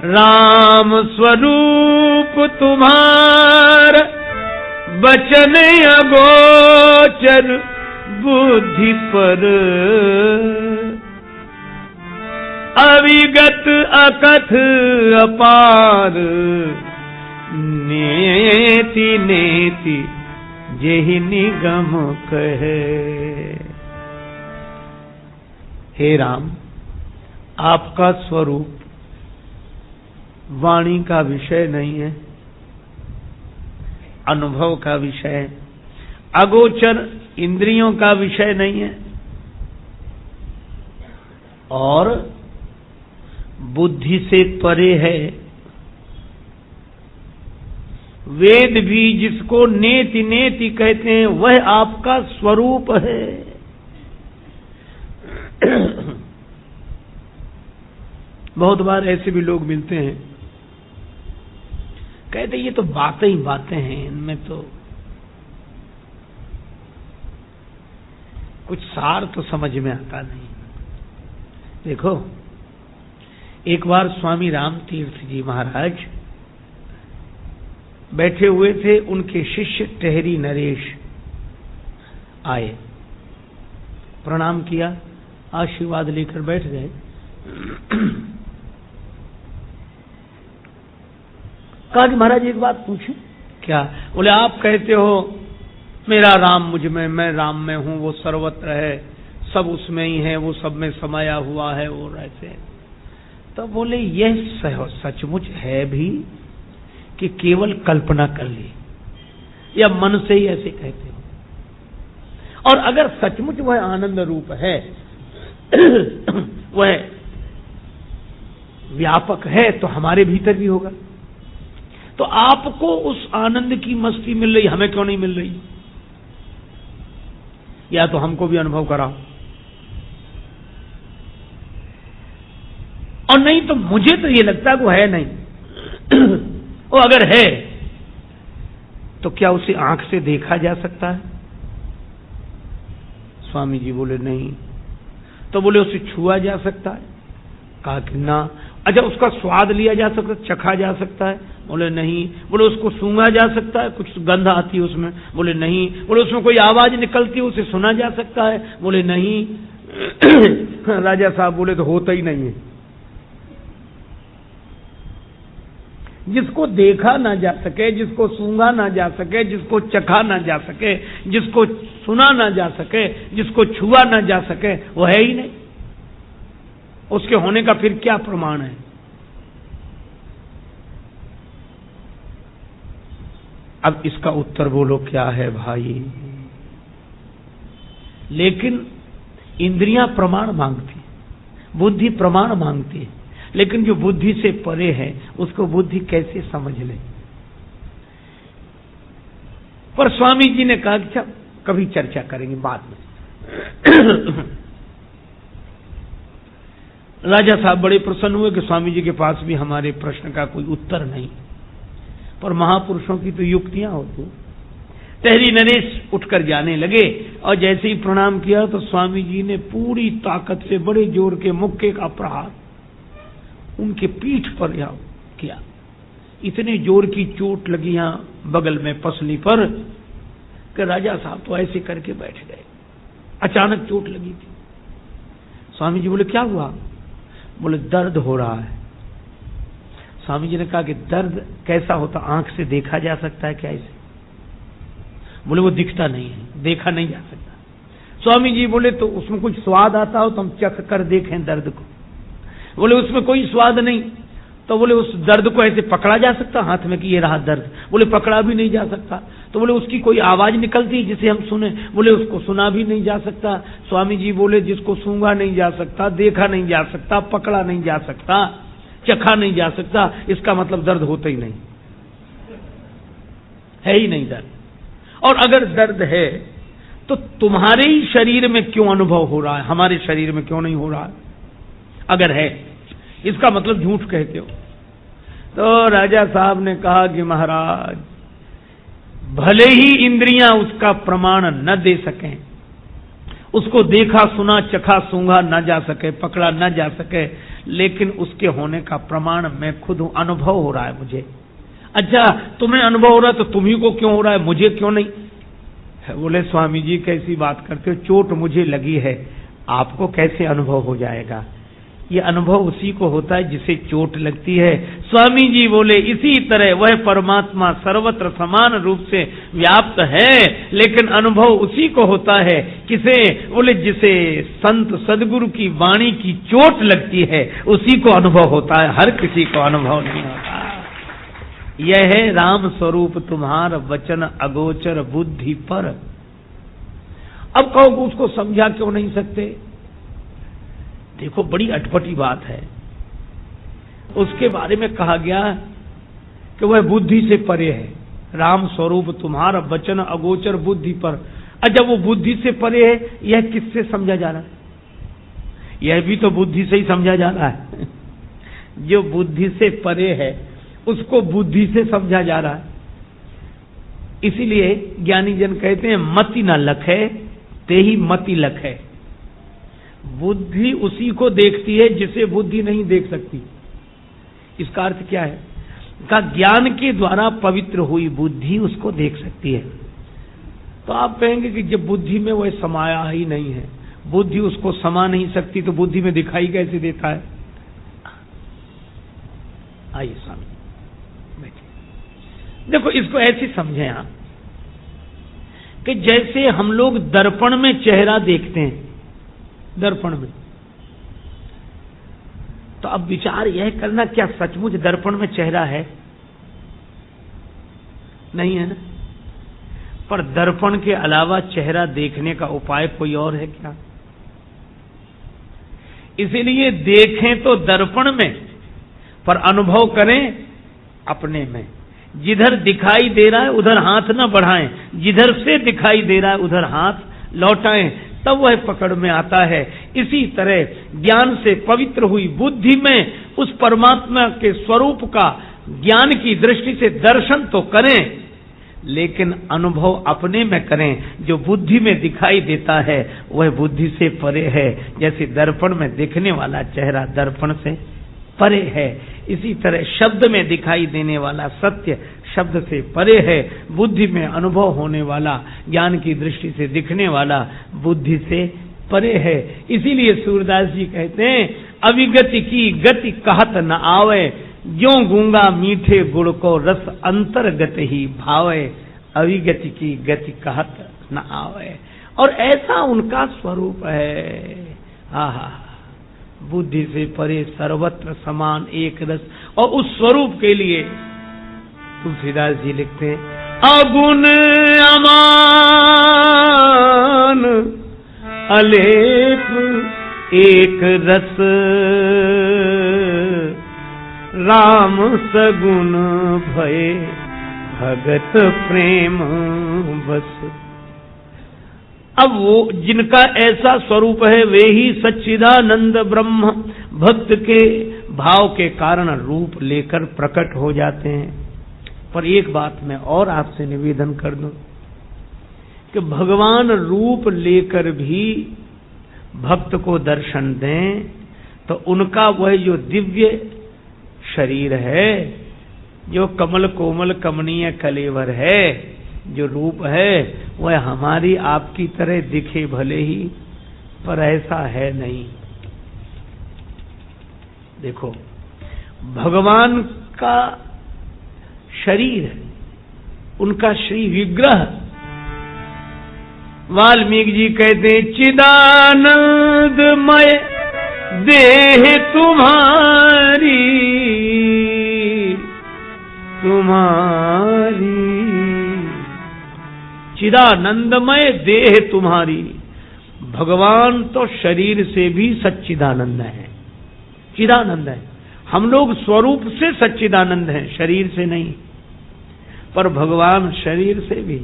राम स्वरूप तुम्हार बचन अगोचर बुद्धि पर, अविगत अकथ अपार, नेति नेति जेहि निगम कहे। हे राम, आपका स्वरूप वाणी का विषय नहीं है, अनुभव का विषय है, अगोचर इंद्रियों का विषय नहीं है, और बुद्धि से परे है। वेद भी जिसको नेति नेति कहते हैं वह आपका स्वरूप है। बहुत बार ऐसे भी लोग मिलते हैं, कहते ये तो बातें ही बातें हैं, इनमें तो कुछ सार तो समझ में आता नहीं। देखो, एक बार स्वामी राम तीर्थ जी महाराज बैठे हुए थे, उनके शिष्य टहरी नरेश आए, प्रणाम किया, आशीर्वाद लेकर बैठ गए। कहा कि महाराज एक बात पूछूं? क्या? बोले आप कहते हो मेरा राम मुझ में, मैं राम में हूं, वो सर्वत्र है, सब उसमें ही है, वो सब में समाया हुआ है, और ऐसे। तो बोले यह सचमुच है भी कि केवल कल्पना कर ली, या मन से ही ऐसे कहते हो? और अगर सचमुच वह आनंद रूप है, वह व्यापक है, तो हमारे भीतर भी होगा। तो आपको उस आनंद की मस्ती मिल रही, हमें क्यों नहीं मिल रही? या तो हमको भी अनुभव कराओ, और नहीं तो मुझे तो ये लगता है वो है नहीं। वो अगर है तो क्या उसे आंख से देखा जा सकता है? स्वामी जी बोले नहीं। तो बोले उसे छुआ जा सकता है? कहा कि ना। अच्छा, उसका स्वाद लिया जा सकता है, चखा जा सकता है? बोले नहीं। बोले उसको सूंघा जा सकता है, कुछ गंध आती है उसमें? बोले नहीं। बोले उसमें कोई आवाज निकलती है, उसे सुना जा सकता है? बोले नहीं। राजा साहब बोले तो होता ही नहीं है। जिसको देखा ना जा सके, जिसको सूंघा ना जा सके, जिसको चखा ना जा सके, जिसको सुना ना जा सके, जिसको छुआ ना जा सके, वो है ही नहीं। उसके होने का फिर क्या प्रमाण है? अब इसका उत्तर बोलो क्या है भाई? लेकिन इंद्रियां प्रमाण मांगती, बुद्धि प्रमाण मांगती है, लेकिन जो बुद्धि से परे है उसको बुद्धि कैसे समझ ले? पर स्वामी जी ने कहा कि कभी चर्चा करेंगे बाद में। राजा साहब बड़े प्रसन्न हुए कि स्वामी जी के पास भी हमारे प्रश्न का कोई उत्तर नहीं, पर महापुरुषों की तो युक्तियां होती। टहरी नरेश उठकर जाने लगे, और जैसे ही प्रणाम किया तो स्वामी जी ने पूरी ताकत से बड़े जोर के मुक्के का प्रहार उनके पीठ पर किया। इतने जोर की चोट लगी यहां बगल में पसली पर कि राजा साहब तो ऐसे करके बैठ गए। अचानक चोट लगी थी। स्वामी जी बोले क्या हुआ? बोले दर्द हो रहा है। स्वामी जी ने कहा कि दर्द कैसा होता, आंख से देखा जा सकता है क्या इसे? बोले वो दिखता नहीं है, देखा नहीं जा सकता। स्वामी जी बोले तो उसमें कुछ स्वाद आता हो तो हम चख कर देखें दर्द को। बोले उसमें कोई स्वाद नहीं। तो बोले उस दर्द को ऐसे पकड़ा जा सकता हाथ में कि ये रहा दर्द? बोले पकड़ा भी नहीं जा सकता। तो बोले उसकी कोई आवाज निकलती जिसे हम सुने? बोले उसको सुना भी नहीं जा सकता। स्वामी जी बोले जिसको सूंघा नहीं जा सकता, देखा नहीं जा सकता, पकड़ा नहीं जा सकता, चखा नहीं जा सकता, इसका मतलब दर्द होता ही नहीं है, ही नहीं दर्द। और अगर दर्द है तो तुम्हारे ही शरीर में क्यों अनुभव हो रहा है, हमारे शरीर में क्यों नहीं हो रहा है? अगर है, इसका मतलब झूठ कहते हो। तो राजा साहब ने कहा कि महाराज भले ही इंद्रियां उसका प्रमाण न दे सकें, उसको देखा सुना चखा सूंघा न जा सके, पकड़ा न जा सके, लेकिन उसके होने का प्रमाण मैं खुद हूं, अनुभव हो रहा है मुझे। अच्छा, तुम्हें अनुभव हो रहा है तो तुम्ही को क्यों हो रहा है, मुझे क्यों नहीं? बोले स्वामी जी कैसी बात करते हो, चोट मुझे लगी है, आपको कैसे अनुभव हो जाएगा? ये अनुभव उसी को होता है जिसे चोट लगती है। स्वामी जी बोले इसी तरह वह परमात्मा सर्वत्र समान रूप से व्याप्त है, लेकिन अनुभव उसी को होता है। किसे? बोले जिसे संत सदगुरु की वाणी की चोट लगती है उसी को अनुभव होता है, हर किसी को अनुभव नहीं होता। यह है राम स्वरूप तुम्हार वचन अगोचर बुद्धि पर। अब कहो उसको समझा क्यों नहीं सकते? देखो बड़ी अटपटी बात है। उसके बारे में कहा गया कि वह बुद्धि से परे है। राम स्वरूप तुम्हारा वचन अगोचर बुद्धि पर। अच्छा, वो बुद्धि से परे है, यह किससे समझा जा रहा है? यह भी तो बुद्धि से ही समझा जा रहा है। जो बुद्धि से परे है उसको बुद्धि से समझा जा रहा है। इसीलिए ज्ञानी जन कहते हैं मति न लखे ते ही मति लखे। बुद्धि उसी को देखती है जिसे बुद्धि नहीं देख सकती। इसका अर्थ क्या है? का ज्ञान के द्वारा पवित्र हुई बुद्धि उसको देख सकती है। तो आप कहेंगे कि जब बुद्धि में वह समाया ही नहीं है, बुद्धि उसको समा नहीं सकती, तो बुद्धि में दिखाई कैसे देता है? आइए स्वामी बैठिए। देखो इसको ऐसे समझें आप कि जैसे हम लोग दर्पण में चेहरा देखते हैं, दर्पण में, तो अब विचार यह करना क्या सचमुच दर्पण में चेहरा है? नहीं है ना। पर दर्पण के अलावा चेहरा देखने का उपाय कोई और है क्या? इसीलिए देखें तो दर्पण में, पर अनुभव करें अपने में। जिधर दिखाई दे रहा है उधर हाथ न बढ़ाएं, जिधर से दिखाई दे रहा है उधर हाथ लौटाएं, तब वह पकड़ में आता है। इसी तरह ज्ञान से पवित्र हुई बुद्धि में उस परमात्मा के स्वरूप का ज्ञान की दृष्टि से दर्शन तो करें, लेकिन अनुभव अपने में करें। जो बुद्धि में दिखाई देता है वह बुद्धि से परे है। जैसे दर्पण में दिखने वाला चेहरा दर्पण से परे है, इसी तरह शब्द में दिखाई देने वाला सत्य शब्द से परे है। बुद्धि में अनुभव होने वाला, ज्ञान की दृष्टि से दिखने वाला बुद्धि से परे है। इसीलिए सूरदास जी कहते हैं अविगति की गति कहत न आवे, ज्यों गूंगा मीठे गुड़ को रस अंतर्गत ही भावे। अविगति की गति कहत न आवे, और ऐसा उनका स्वरूप है। आहा, बुद्धि से परे सर्वत्र समान एक रस। और उस स्वरूप के लिए तुलसीदास जी लिखते हैं अगुण अमान अलेप एक रस, राम सगुण भय भगत प्रेम बस। अब वो जिनका ऐसा स्वरूप है वे ही सच्चिदानंद ब्रह्म भक्त के भाव के कारण रूप लेकर प्रकट हो जाते हैं। पर एक बात मैं और आपसे निवेदन कर दूं कि भगवान रूप लेकर भी भक्त को दर्शन दें तो उनका वह जो दिव्य शरीर है, जो कमल कोमल कमनीय कलेवर है, जो रूप है, वह हमारी आपकी तरह दिखे भले ही, पर ऐसा है नहीं। देखो भगवान का शरीर, उनका श्री विग्रह, वाल्मीकि जी कहते चिदानंदमय देह तुम्हारी तुम्हारी, चिदानंदमय देह तुम्हारी। भगवान तो शरीर से भी सच्चिदानंद है, चिदानंद है। हम लोग स्वरूप से सच्चिदानंद हैं, शरीर से नहीं, पर भगवान शरीर से भी।